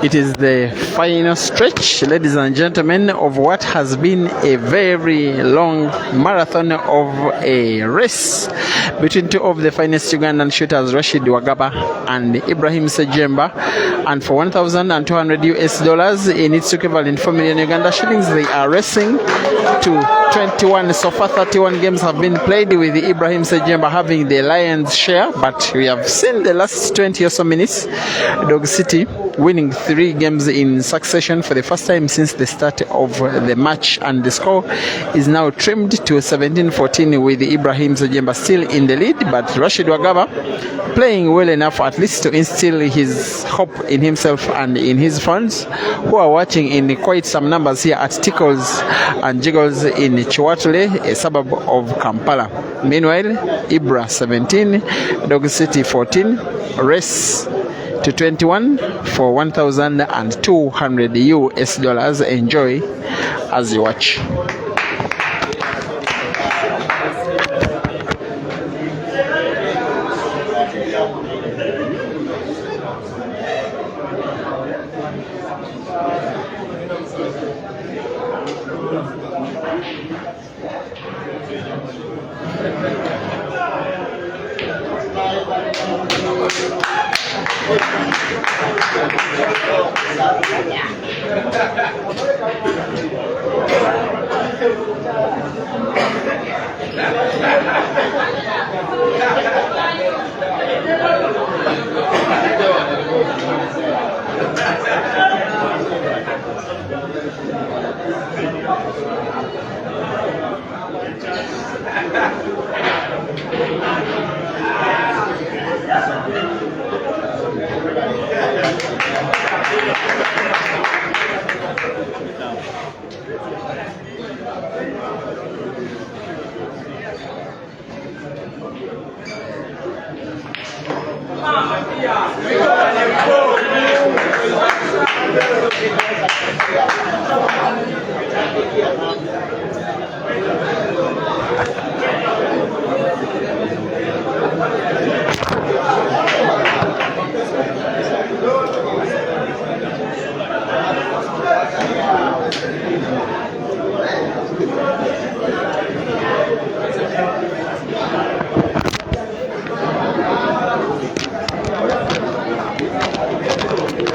It is the final stretch, ladies and gentlemen, of what has been a very long marathon of a race between two of the finest Ugandan shooters, Rashid Wagaba and Ibrahim Sejemba. And for $1,200 US in its equivalent 4 million Uganda shillings, they are racing to 21. So far, 31 games have been played, with Ibrahim Sejemba having the lion's share. But we have seen the last 20 or so minutes, Dog City winning 3 games in succession for the first time since the start of the match, and the score is now trimmed to 17-14 with Ibrahim Sejemba still in the lead, but Rashid Wagaba playing well enough at least to instill his hope in himself and in his fans, who are watching in quite some numbers here at Tickles and Jiggles in Chiwatule, a suburb of Kampala. Meanwhile, IBRA 17, Dog City 14, race to 21 for $1,200 US. Enjoy as you watch.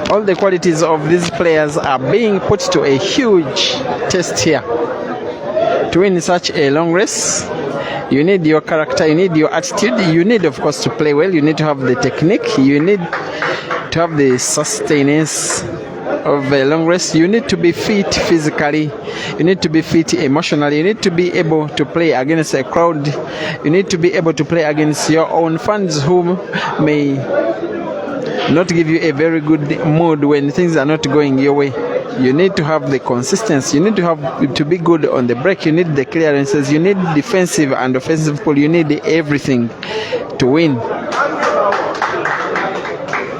All the qualities of these players are being put to a huge test here. To win such a long race, you need your character, you need your attitude, you need, of course, to play well, you need to have the technique, you need to have the sustenance of a long race, you need to be fit physically, you need to be fit emotionally, you need to be able to play against a crowd, you need to be able to play against your own fans who may not give you a very good mood when things are not going your way. You need to have the consistency, you need to be good on the break, you need the clearances, you need defensive and offensive pull, you need everything to win.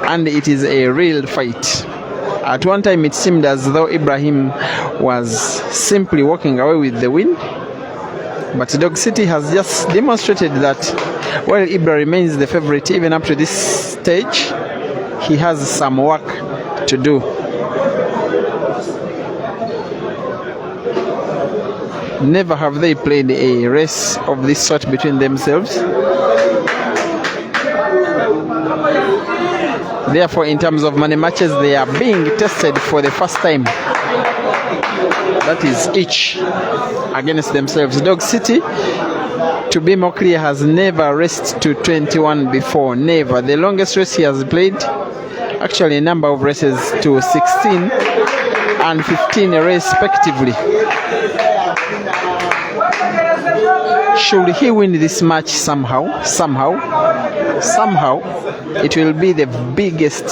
And it is a real fight. At one time it seemed as though Ibrahim was simply walking away with the win, but Dog City has just demonstrated that while IBRA remains the favorite even up to this stage, he has some work to do. Never have they played a race of this sort between themselves. Therefore, in terms of money matches, they are being tested for the first time. That is each against themselves. Dog City, to be more clear, has never raced to 21 before. Never. The longest race he has played, actually a number of races, to 16 and 15 respectively. Should he win this match somehow, it will be the biggest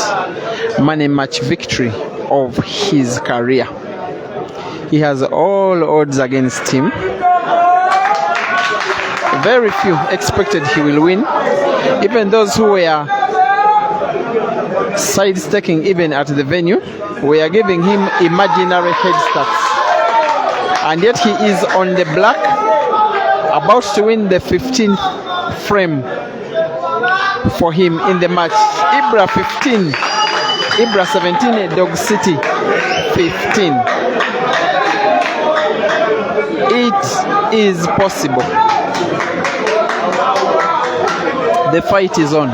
money match victory of his career. He has all odds against him. Very few expected he will win. Even those who were sidestepping even at the venue, we are giving him imaginary head starts. and yet he is on the black, about to win the 15th frame for him in the match. IBRA 15, IBRA 17, Dog City 15. It is possible. The fight is on.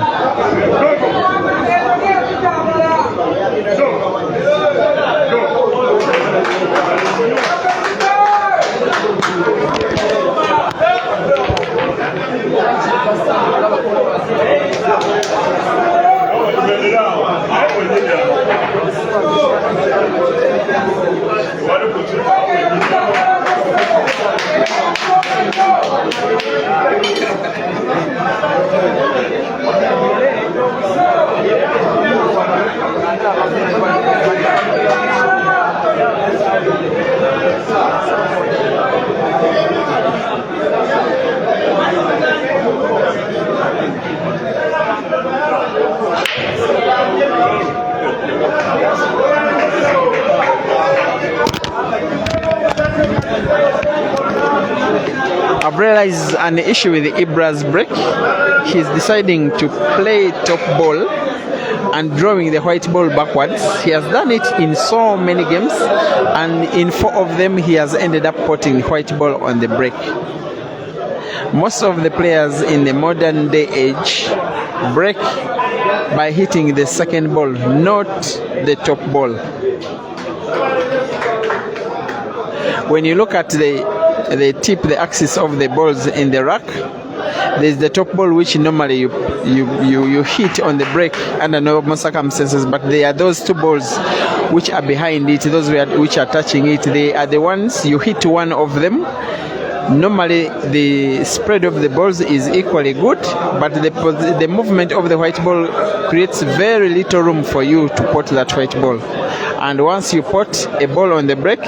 I've realized an issue with IBRA's break. He's deciding to play top ball and drawing the white ball backwards. He has done it in so many games, and in 4 of them he has ended up putting white ball on the break. Most of the players in the modern day age break by hitting the second ball, not the top ball. When you look at the axis of the balls in the rack, there's the top ball which normally you hit on the break under normal circumstances, but there are those 2 balls which are behind it, those which are touching it. They are the ones you hit one of them. Normally the spread of the balls is equally good, but the movement of the white ball creates very little room for you to put that white ball. And once you put a ball on the break,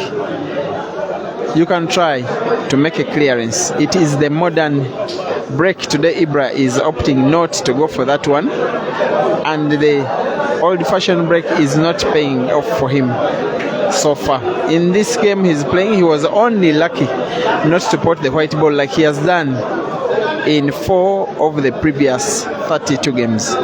you can try to make a clearance. It is the modern break today. IBRA is opting not to go for that one, and the old-fashioned break is not paying off for him so far. In this game he's playing, he was only lucky not to put the white ball like he has done in 4 of the previous 32 games.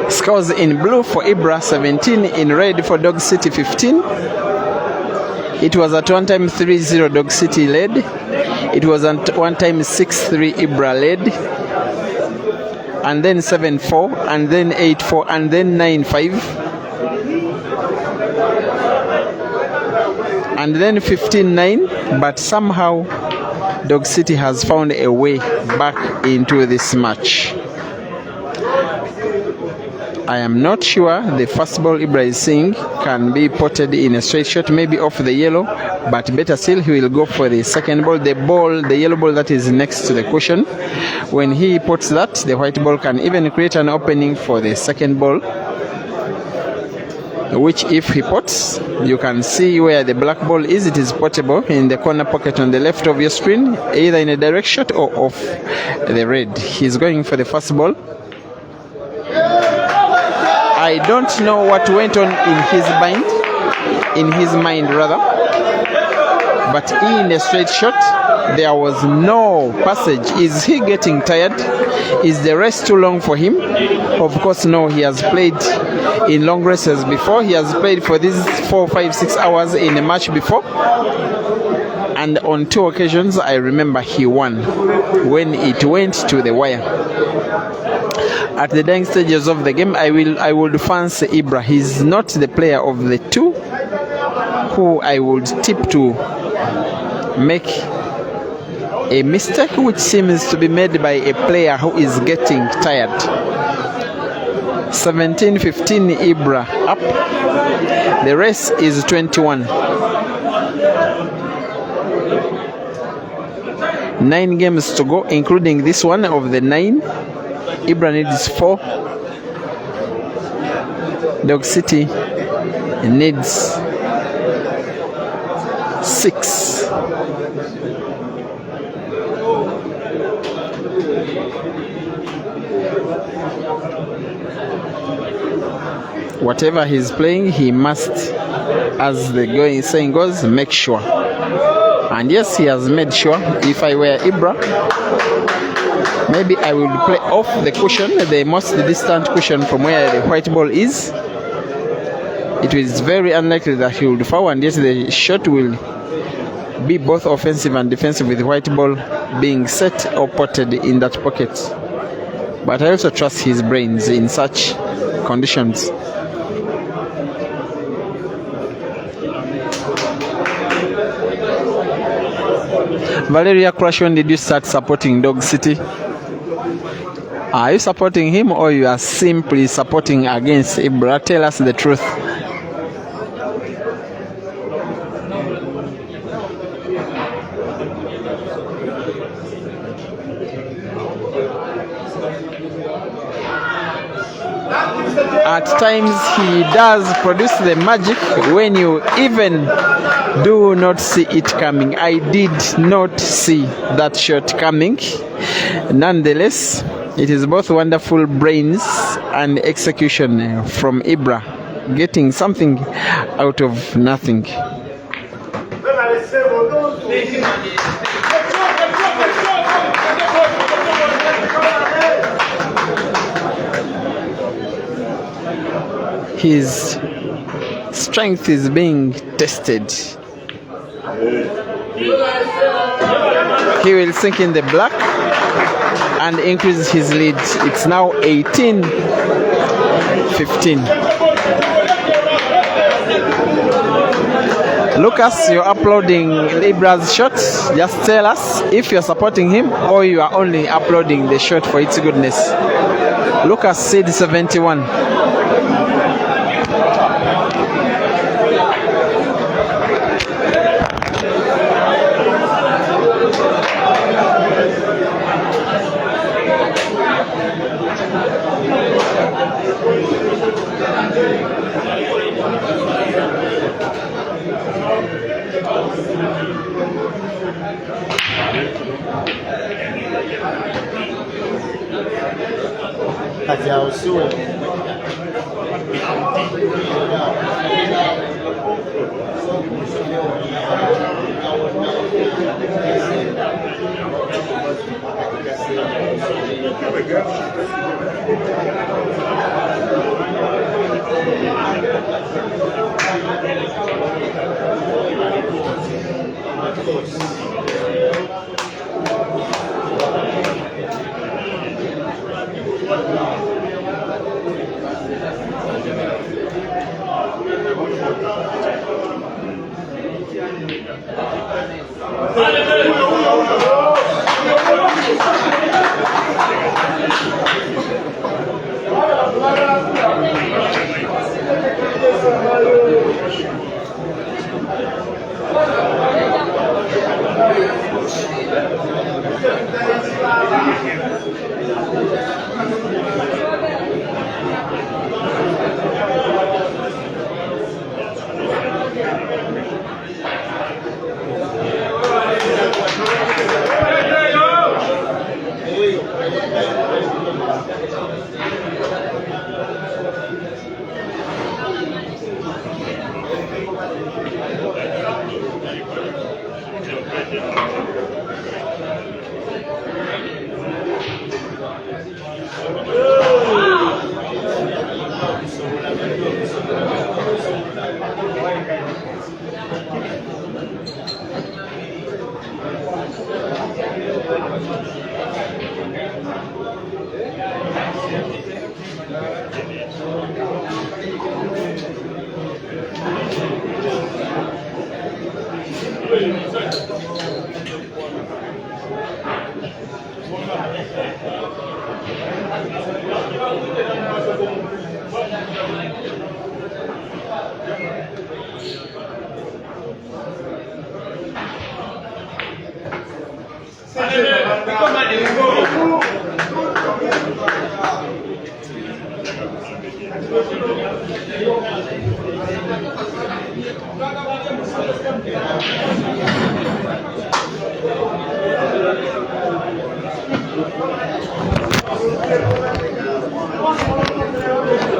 Scores in blue for IBRA 17, in red for Dog City 15. It was at one time 3-0 Dog City led. It was at one time 6-3 IBRA led, and then 7-4, and then 8-4, and then 9-5, and then 15-9. But somehow Dog City has found a way back into this match. I am not sure the first ball IBRA is seeing can be potted in a straight shot, maybe off the yellow, but better still he will go for the second ball, the yellow ball that is next to the cushion. When he puts that, the white ball can even create an opening for the second ball, which if he puts, you can see where the black ball is. It is portable in the corner pocket on the left of your screen, either in a direct shot or off the red. He's going for the first ball. I don't know what went on in his mind, but in a straight shot, there was no passage. Is he getting tired? Is the race too long for him? Of course, no. He has played in long races before. He has played for these 4, 5, 6 hours in a match before. And on 2 occasions, I remember he won when it went to the wire. At the dying stages of the game, I would fancy IBRA. He's not the player of the two who I would tip to make a mistake, which seems to be made by a player who is getting tired. 17-15 IBRA up. The race is 21. 9 games to go, including this one. Of the 9, IBRA needs 4. Dog City needs 6. Whatever he's playing, he must, as the saying goes, make sure. And yes, he has made sure. If I were IBRA, maybe I would play off the cushion, the most distant cushion from where the white ball is. It is very unlikely that he would foul, and yes, the shot will be both offensive and defensive, with the white ball being set or potted in that pocket. But I also trust his brains in such conditions. Valeria Crush, when did you start supporting Dog City? Are you supporting him, or you are simply supporting against IBRA? Tell us the truth. At times he does produce the magic when you even do not see it coming. I did not see that shot coming. Nonetheless, it is both wonderful brains and execution from IBRA, getting something out of nothing. His strength is being tested. He will sink in the black and increase his lead. It's now 18-15. Lucas, you're uploading IBRA's shots. Just tell us if you're supporting him or you are only uploading the shot for its goodness. Lucas said 71.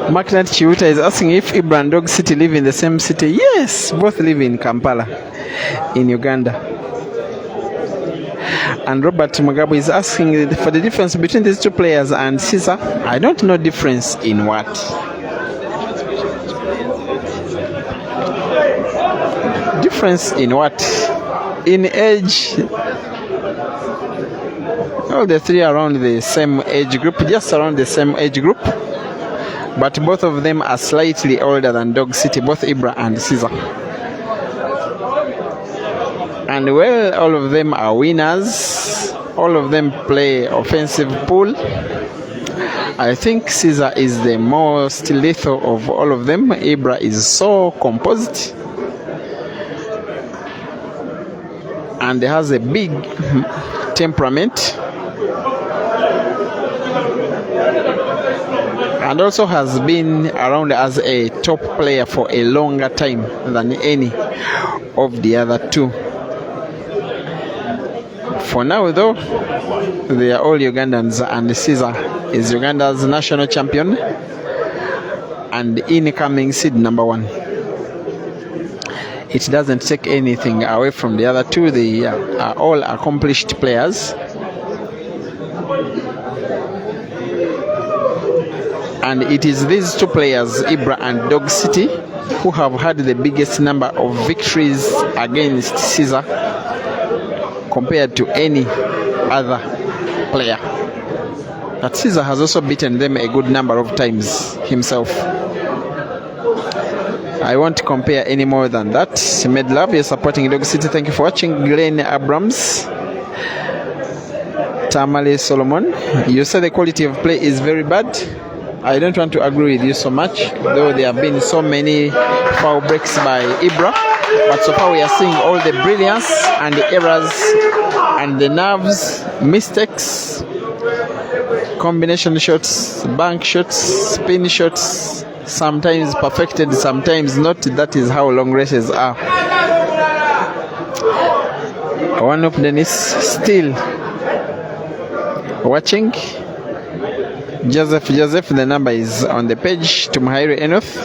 Marknat Chiuta is asking if IBRA and Dog City live in the same city. Yes, both live in Kampala, in Uganda. And Robert Mugabe is asking for the difference between these two players and Caesar. I don't know difference in what. Difference in what? In age. All the three around the same age group, just around the same age group. But both of them are slightly older than Dog City, both IBRA and Caesar. And well, all of them are winners. All of them play offensive pool. I think Caesar is the most lethal of all of them. IBRA is so composed and has a big temperament, and also has been around as a top player for a longer time than any of the other two. For now though, they are all Ugandans, and Caesar is Uganda's national champion and incoming seed number 1. It doesn't take anything away from the other two. They are all accomplished players. And it is these two players, IBRA and Dog City, who have had the biggest number of victories against Caesar compared to any other player. But Caesar has also beaten them a good number of times himself. I won't compare any more than that. Medlove, you're supporting Dog City. Thank you for watching. Glenn Abrams. Tamale Solomon, you say the quality of play is very bad. I don't want to agree with you so much, though there have been so many foul breaks by IBRA. But so far we are seeing all the brilliance and the errors and the nerves, mistakes, combination shots, bank shots, spin shots, sometimes perfected, sometimes not. That is how long races are. One of Dennis still watching. Joseph, the number is on the page. Tumuhairi Enoth.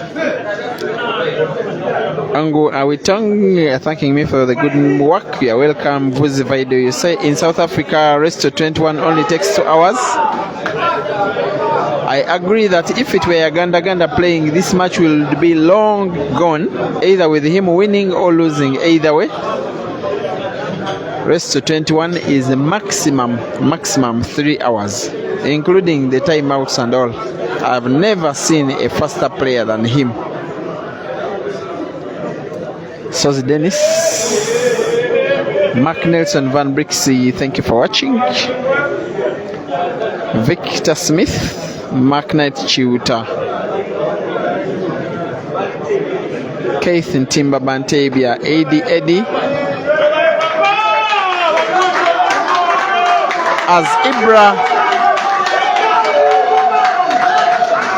Angu Awitong, thanking me for the good work. You are welcome. Vuzi Vaido, you say in South Africa, rest to 21 only takes 2 hours. I agree that if it were Ganda playing, this match will be long gone, either with him winning or losing, either way. Rest to 21 is the maximum 3 hours, including the timeouts and all. I've never seen a faster player than him. Sozi Dennis, Mark Nelson Van Brixie, thank you for watching. Victor Smith, Mark Knight Chiuta, Keith Ntimba Bantebia, Eddie. As IBRA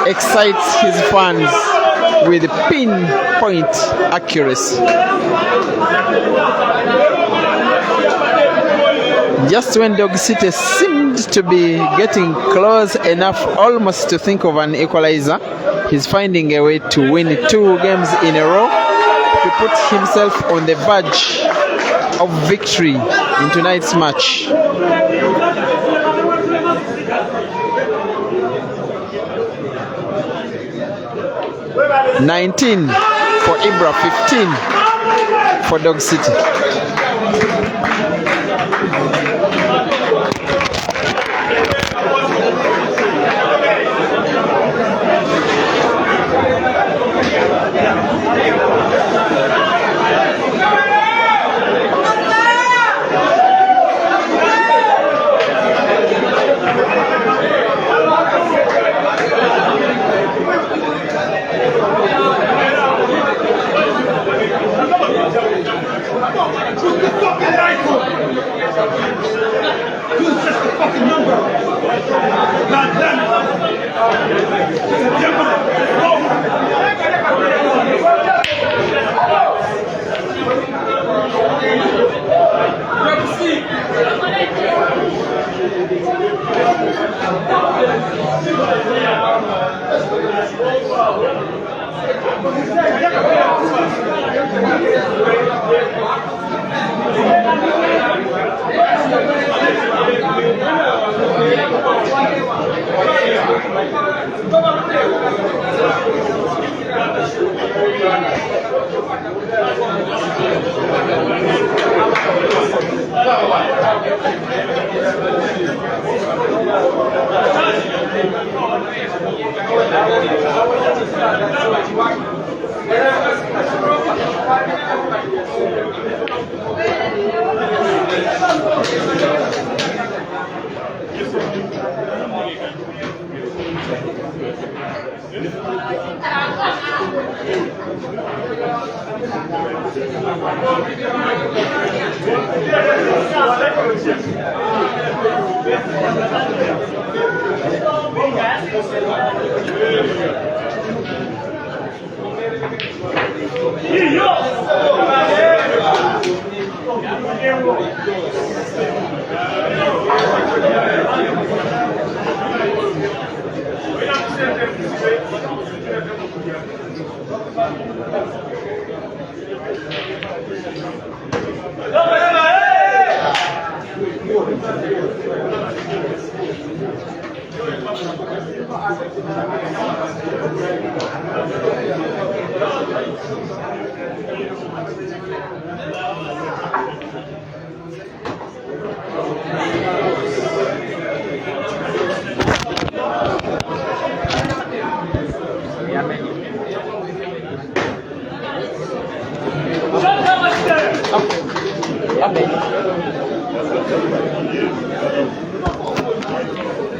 excites his fans with pinpoint accuracy. Just when Dog City seemed to be getting close enough almost to think of an equalizer, he's finding a way to win 2 games in a row to put himself on the verge of victory in tonight's match. $19 for IBRA, 15 for Dog City.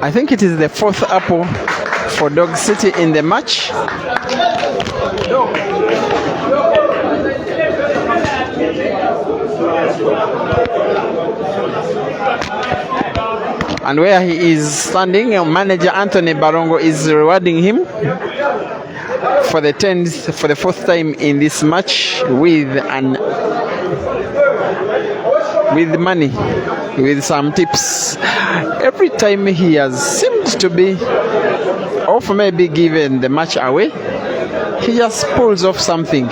I think it is the fourth apple for Dog City in the match. And where he is standing, manager Anthony Barongo is rewarding him for the fourth time in this match with money, with some tips. Every time he has seemed to be off, maybe given the match away, he just pulls off something.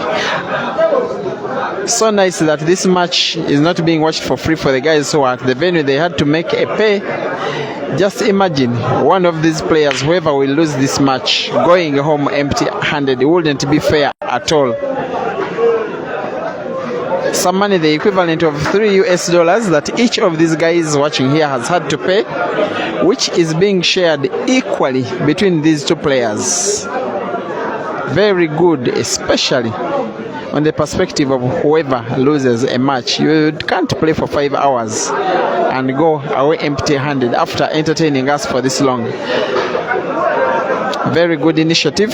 So nice that this match is not being watched for free for the guys who are at the venue. They had to make a pay. Just imagine one of these players, whoever will lose this match, going home empty-handed. It wouldn't be fair at all. Some money, the equivalent of $3 that each of these guys watching here has had to pay, which is being shared equally between these two players. Very good, especially on the perspective of whoever loses a match. You can't play for 5 hours and go away empty-handed after entertaining us for this long. Very good initiative.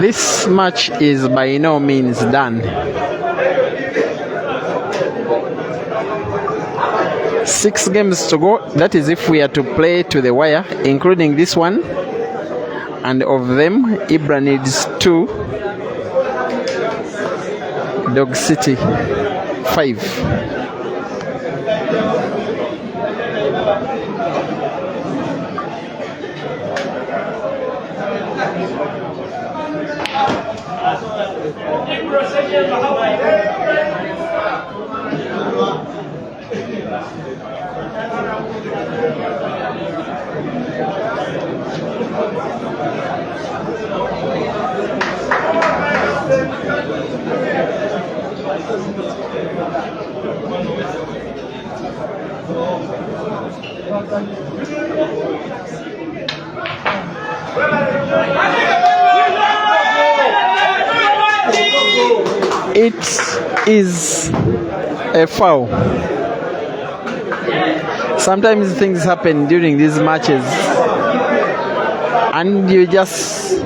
This match is by no means done. 6 games to go. That is if we are to play to the wire, including this one. And of them, IBRA needs 2. Dog City 5. It is a foul. Sometimes things happen during these matches and you just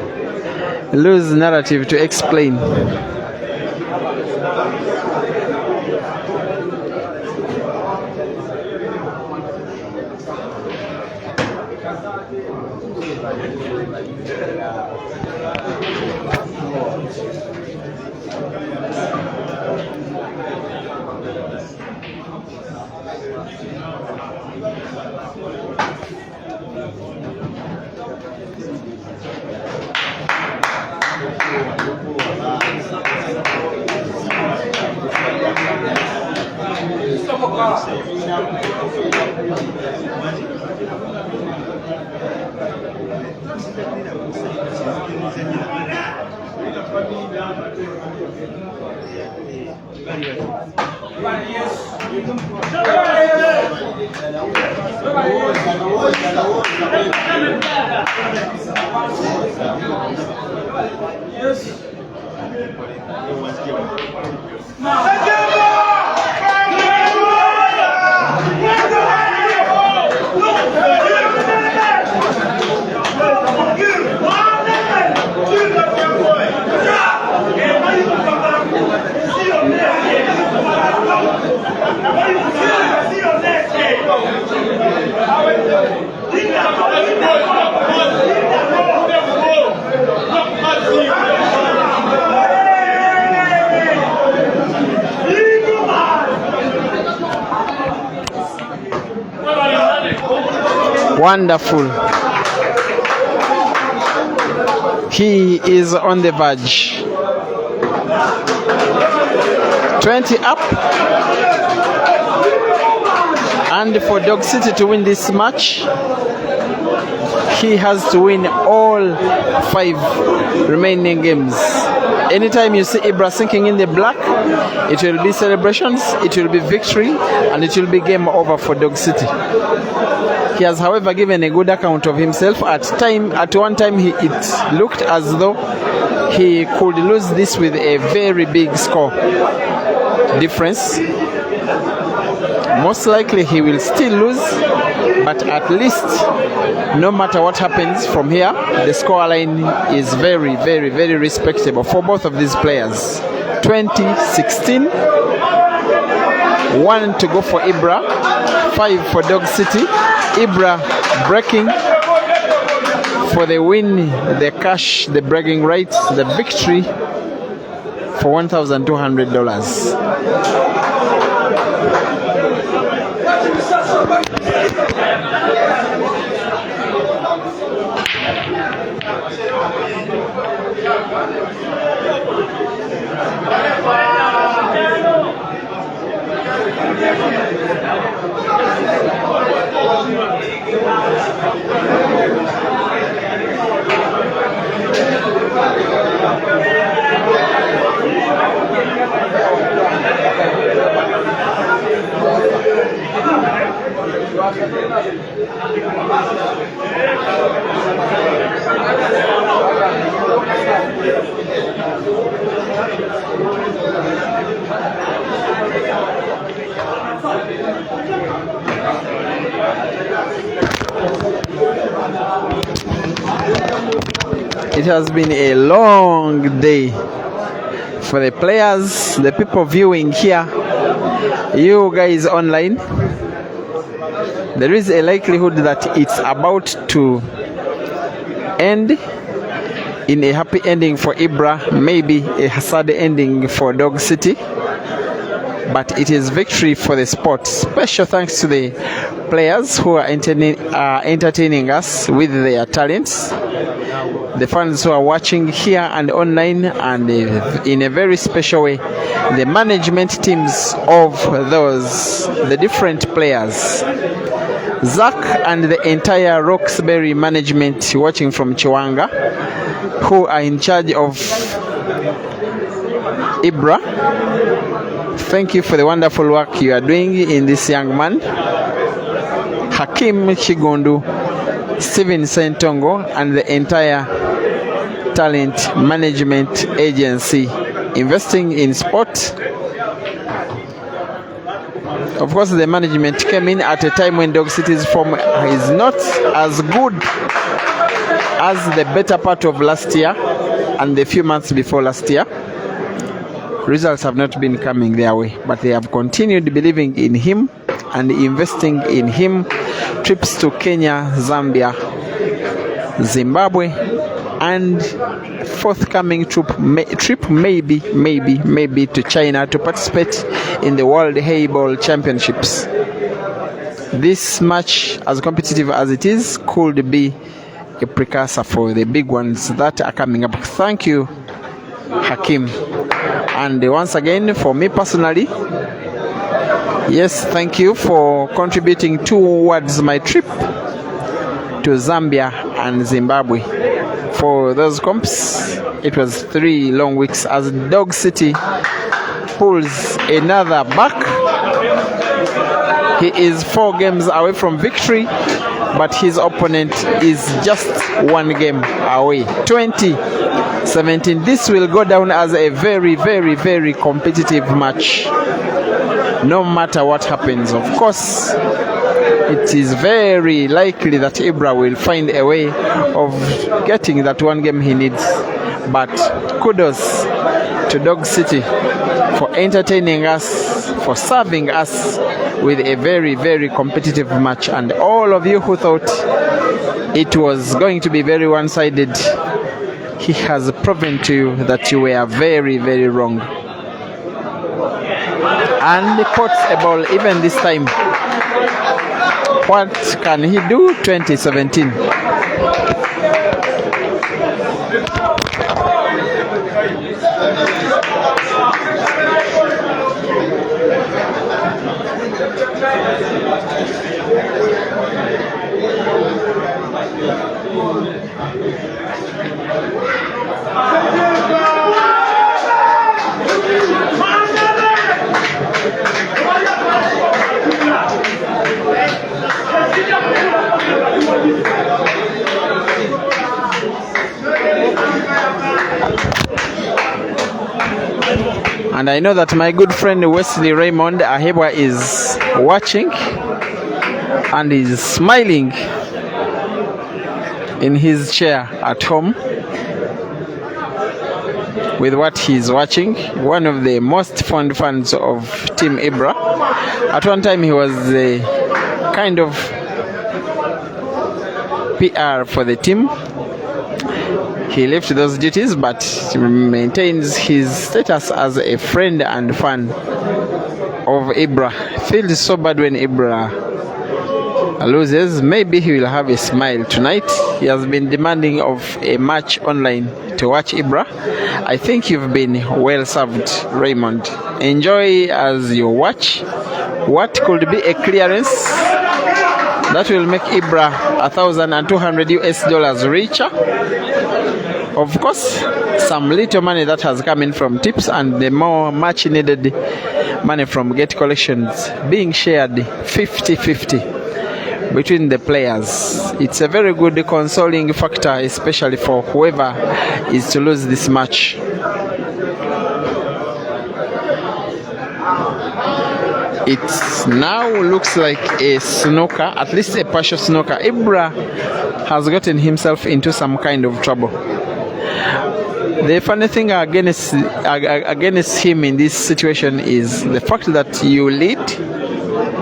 lose narrative to explain. Wonderful. He is on the verge. 20 up. And for Dog City to win this match, he has to win all 5 remaining games. Anytime you see IBRA sinking in the black, it will be celebrations, it will be victory, and it will be game over for Dog City. He has, however, given a good account of himself. At one time, it looked as though he could lose this with a very big score difference. Most likely he will still lose, but at least no matter what happens from here, the scoreline is very, very, very respectable for both of these players. 20-16, 1 to go for IBRA, 5 for Dog City. IBRA breaking for the win, the cash, the bragging rights, the victory for $1,200. It has been a long day for the players, the people viewing here, you guys online. There is a likelihood that it's about to end in a happy ending for IBRA, maybe a sad ending for Dog City, but it is victory for the sport. Special thanks to the players who are entertaining us with their talents, the fans who are watching here and online, and in a very special way, the management teams of the different players. Zach and the entire Roxbury management watching from Chiwanga, who are in charge of IBRA. Thank you for the wonderful work you are doing in this young man. Hakim Chigundu, Steven Sentongo, and the entire talent management agency investing in sport. Of course, the management came in at a time when Dog City's form is not as good as the better part of last year and the few months before last year. Results have not been coming their way, but they have continued believing in him and investing in him. Trips to Kenya, Zambia, Zimbabwe, and forthcoming trip maybe to China to participate in the World Hayball Championships. This match, as competitive as it is, could be a precursor for the big ones that are coming up. Thank you, Hakim. And once again, for me personally, yes, thank you for contributing towards my trip to Zambia and Zimbabwe. For those comps, it was 3 long weeks as Dog City pulls another back. He is 4 games away from victory, but his opponent is just 1 game away. 2017. This will go down as a very, very, very competitive match, no matter what happens. Of course, it is very likely that IBRA will find a way of getting that 1 game he needs. But kudos to Dog City for entertaining us, for serving us with a very, very competitive match. And all of you who thought it was going to be very one-sided, he has proven to you that you were very, very wrong. And he puts a ball even this time. What can he do? 2017. And I know that my good friend Wesley Raymond Ahebwa is watching and is smiling in his chair at home with what he's watching. One of the most fond fans of Team IBRA. At one time he was the kind of PR for the team. He left those duties, but maintains his status as a friend and fan of IBRA. Feels so bad when IBRA loses. Maybe he will have a smile tonight. He has been demanding of a match online to watch IBRA. I think you've been well served, Raymond. Enjoy as you watch what could be a clearance that will make IBRA $1,200 richer. Of course, some little money that has come in from tips and the more much needed money from gate collections being shared 50-50 between the players. It's a very good consoling factor, especially for whoever is to lose this match. It now looks like a snooker, at least a partial snooker. IBRA has gotten himself into some kind of trouble. The funny thing against him in this situation is the fact that you lead,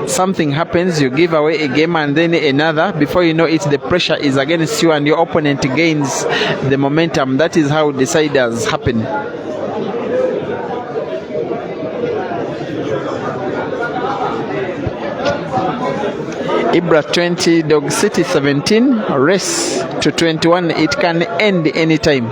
something happens, you give away a game and then another. Before you know it, the pressure is against you and your opponent gains the momentum. That is how deciders happen. IBRA 20, Dog City 17, race to 21. It can end anytime.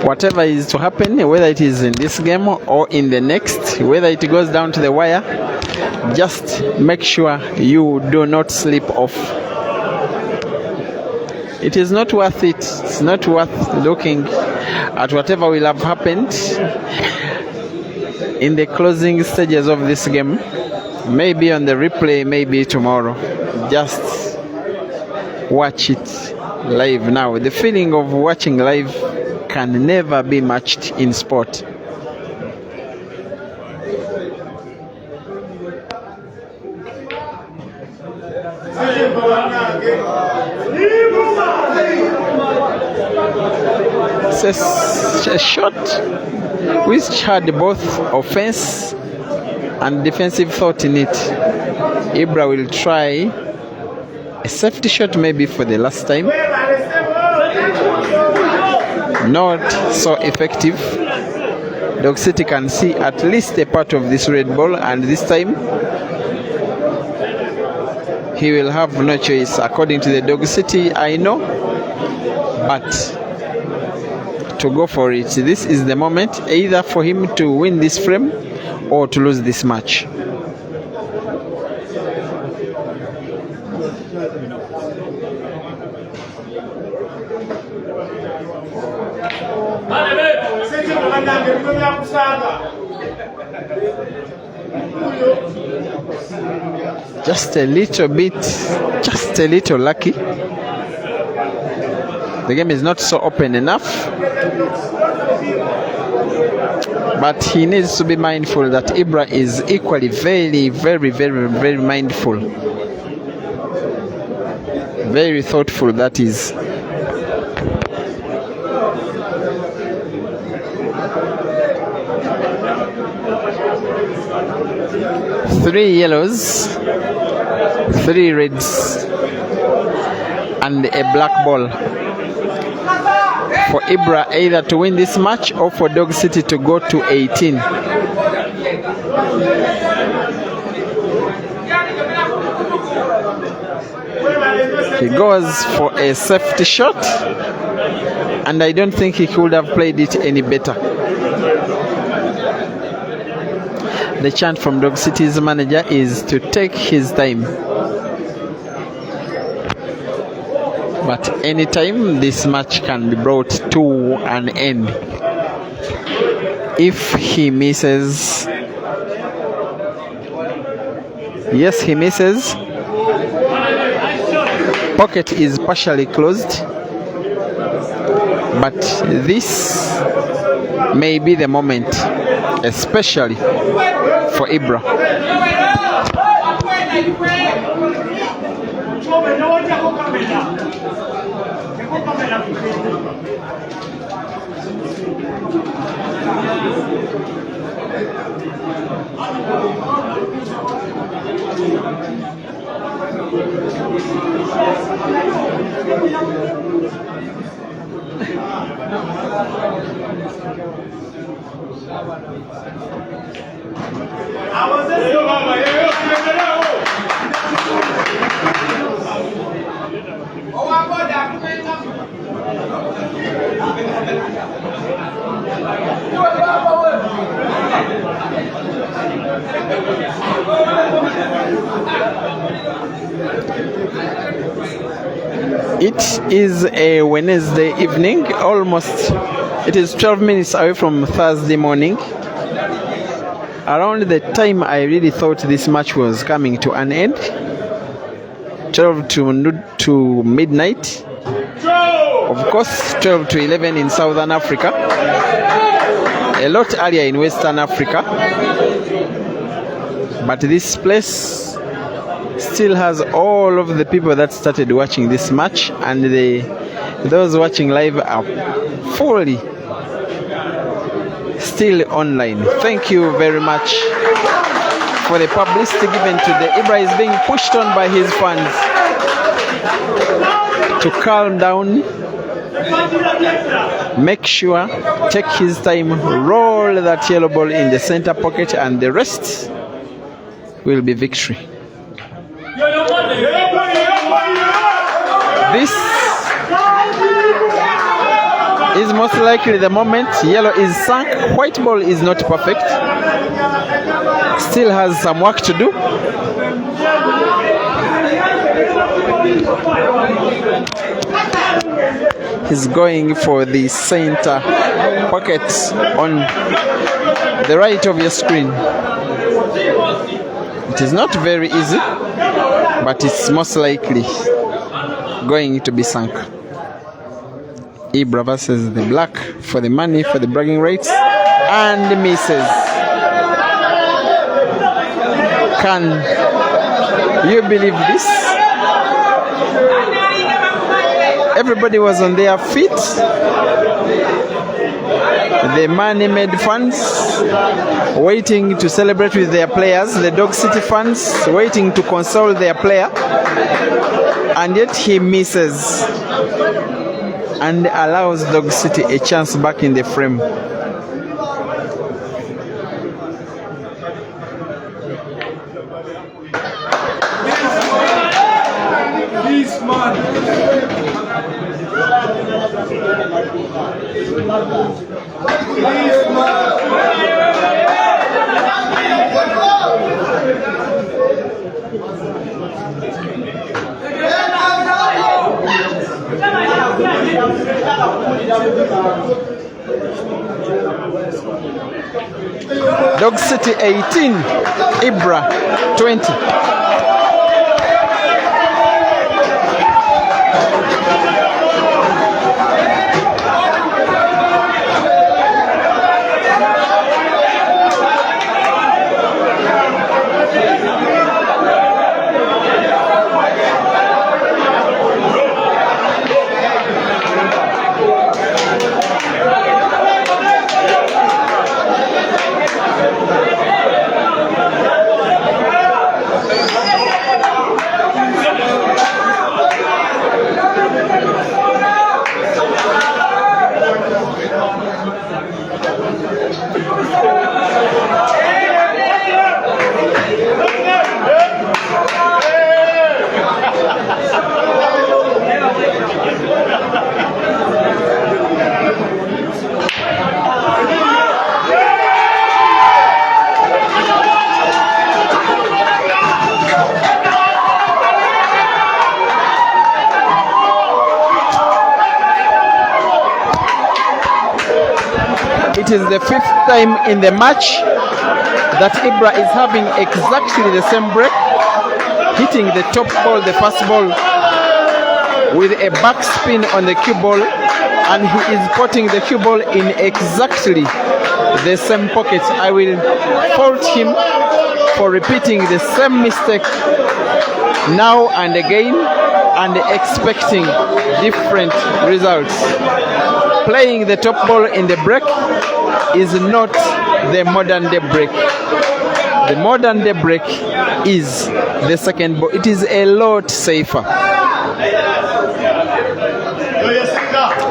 Whatever is to happen, whether it is in this game or in the next, whether it goes down to the wire, just make sure you do not slip off. It is not worth it. It's not worth looking at whatever will have happened in the closing stages of this game. Maybe on the replay, maybe tomorrow. Just watch it live now. The feeling of watching live can never be matched in sport. It's a shot which had both offense and defensive thought in it. IBRA will try a safety shot maybe for the last time. Not so effective. Dog City can see at least a part of this red ball, and this time he will have no choice according to the Dog City, I know, but to go for it. This is the moment either for him to win this frame or to lose this match. Just a little bit, just a little lucky. The game is not so open enough, but he needs to be mindful that IBRA is equally very mindful, very thoughtful, that is. Three yellows, three reds, and a black ball for IBRA either to win this match or for Dog City to go to 18. He goes for a safety shot, and I don't think he could have played it any better. The chant from Dog City's manager is to take his time. But anytime this match can be brought to an end. If he misses, yes, he misses. Pocket is partially closed, but this may be the moment, especially for IBRA. It is a Wednesday evening, almost, it is 12 minutes away from Thursday morning. Around the time I really thought this match was coming to an end, 12 to midnight, of course 12 to 11 in Southern Africa, a lot earlier in Western Africa, but this place still has all of the people that started watching this match, and those watching live are fully still online. Thank you very much for the publicity given to the IBRA is being pushed on by his fans to calm down, make sure, take his time, roll that yellow ball in the center pocket, and the rest will be victory. This is most likely the moment. Yellow is sunk, white ball is not perfect, still has some work to do. He's going for the center pocket on the right of your screen. It is not very easy, but it's most likely going to be sunk. IBRA versus the black for the money, for the bragging rights, and misses. Can you believe this? Everybody was on their feet. The money-made fans waiting to celebrate with their players, the Dog City fans waiting to console their player, and yet he misses and allows Dog City a chance back in the frame. This man. Dog City 18, IBRA 20. It is the 5th time in the match that IBRA is having exactly the same break, hitting the top ball, the first ball, with a back spin on the cue ball, and he is putting the cue ball in exactly the same pocket. I will fault him for repeating the same mistake now and again and expecting different results. Playing the top ball in the break is not the modern day break. The modern day break is the second ball. It is a lot safer.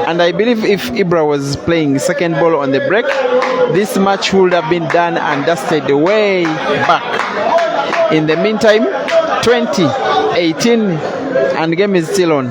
And I believe if IBRA was playing second ball on the break, this match would have been done and dusted way back. In the meantime, 20-18 and the game is still on.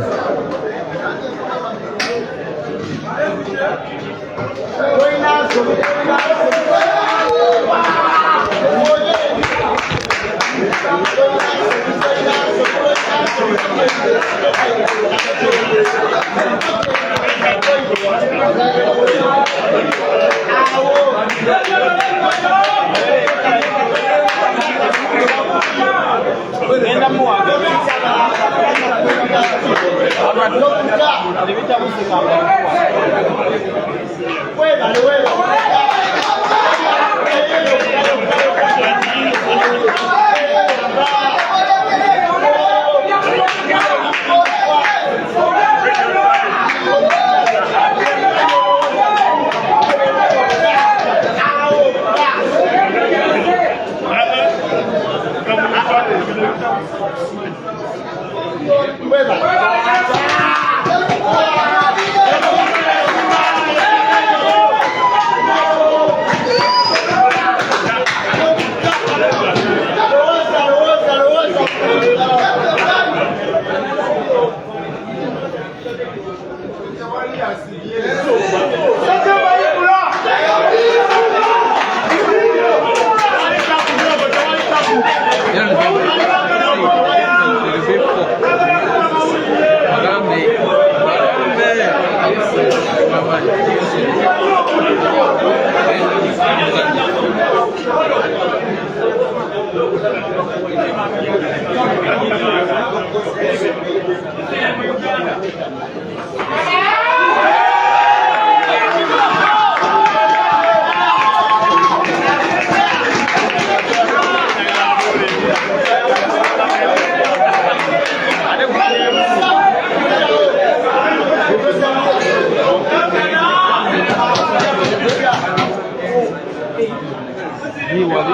He was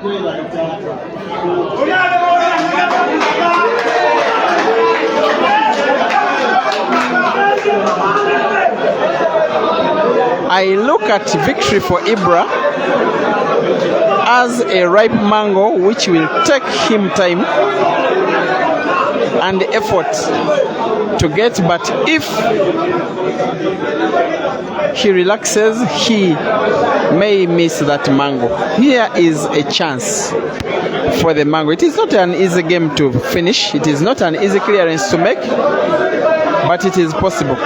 I look at victory for IBRA as a ripe mango which will take him time and effort to get, but if he relaxes, he may miss that mango. Here is a chance for the mango. It is not an easy game to finish. It is not an easy clearance to make, but it is possible.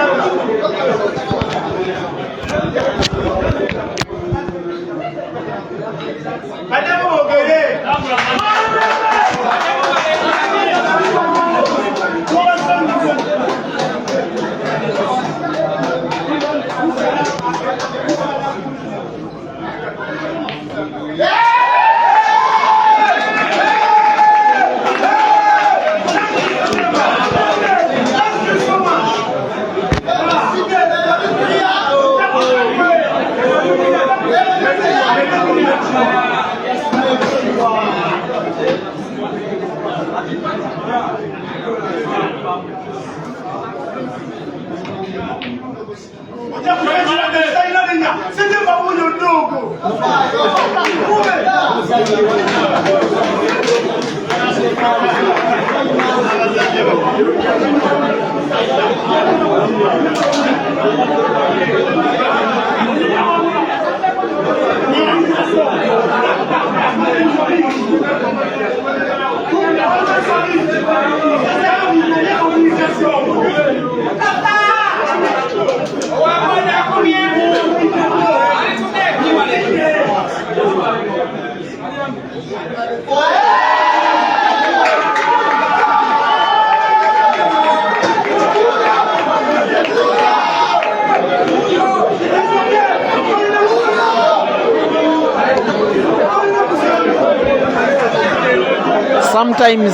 Sometimes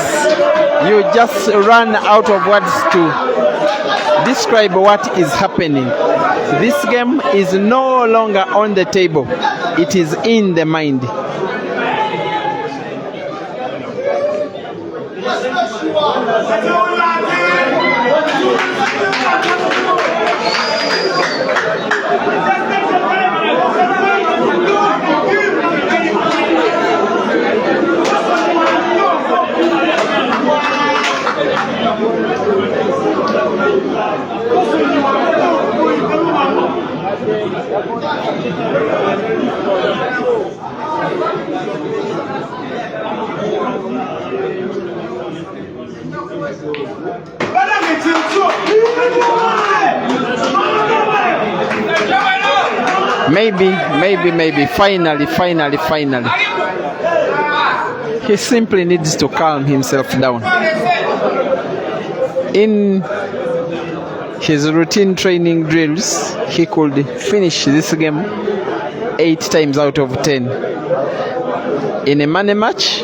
you just run out of words to describe what is happening. This game is no longer on the table. It is in the mind. Maybe, finally. He simply needs to calm himself down. In his routine training drills, he could finish this game 8 times out of 10. In a money match,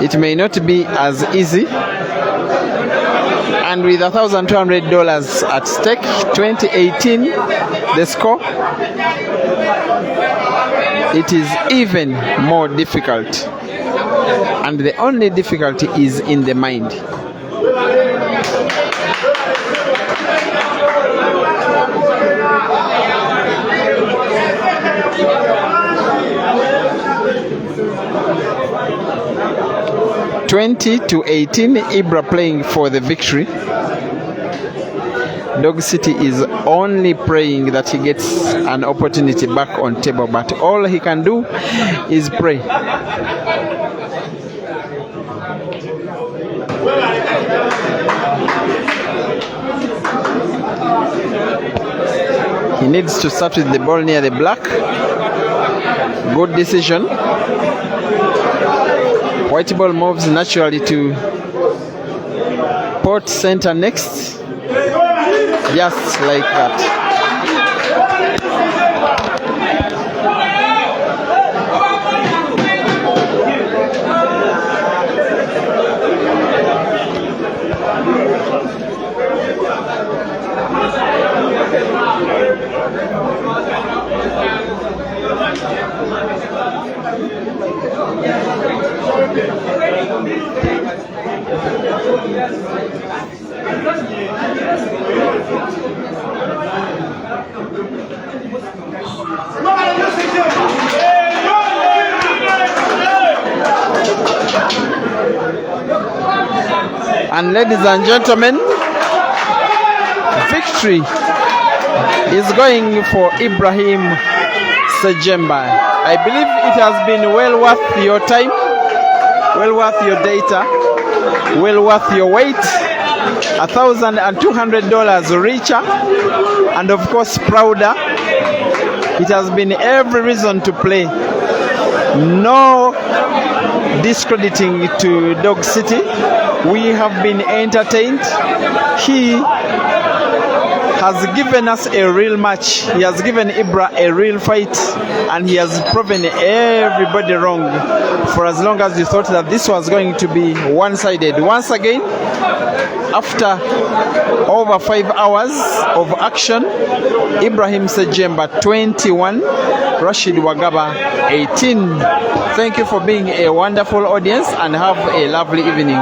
it may not be as easy. And with $1,200 at stake, 2018, the score, it is even more difficult. And the only difficulty is in the mind. (20-18), IBRA playing for the victory. Dog City is only praying that he gets an opportunity back on table, but all he can do is pray. He needs to start with the ball near the black. Good decision. White ball moves naturally to port center next. Just like that. And ladies and gentlemen, victory is going for Ibrahim Sejemba. I believe it has been well worth your time, well worth your data, well worth your wait. $1,200 richer, and of course prouder. It has been every reason to play. No discrediting to Dog City. We have been entertained. He has given us a real match. He has given IBRA a real fight, and he has proven everybody wrong for as long as you thought that this was going to be one-sided. Once again, after over 5 hours of action, Ibrahim Sejemba 21, Rashid Wagaba 18. Thank you for being a wonderful audience, and have a lovely evening.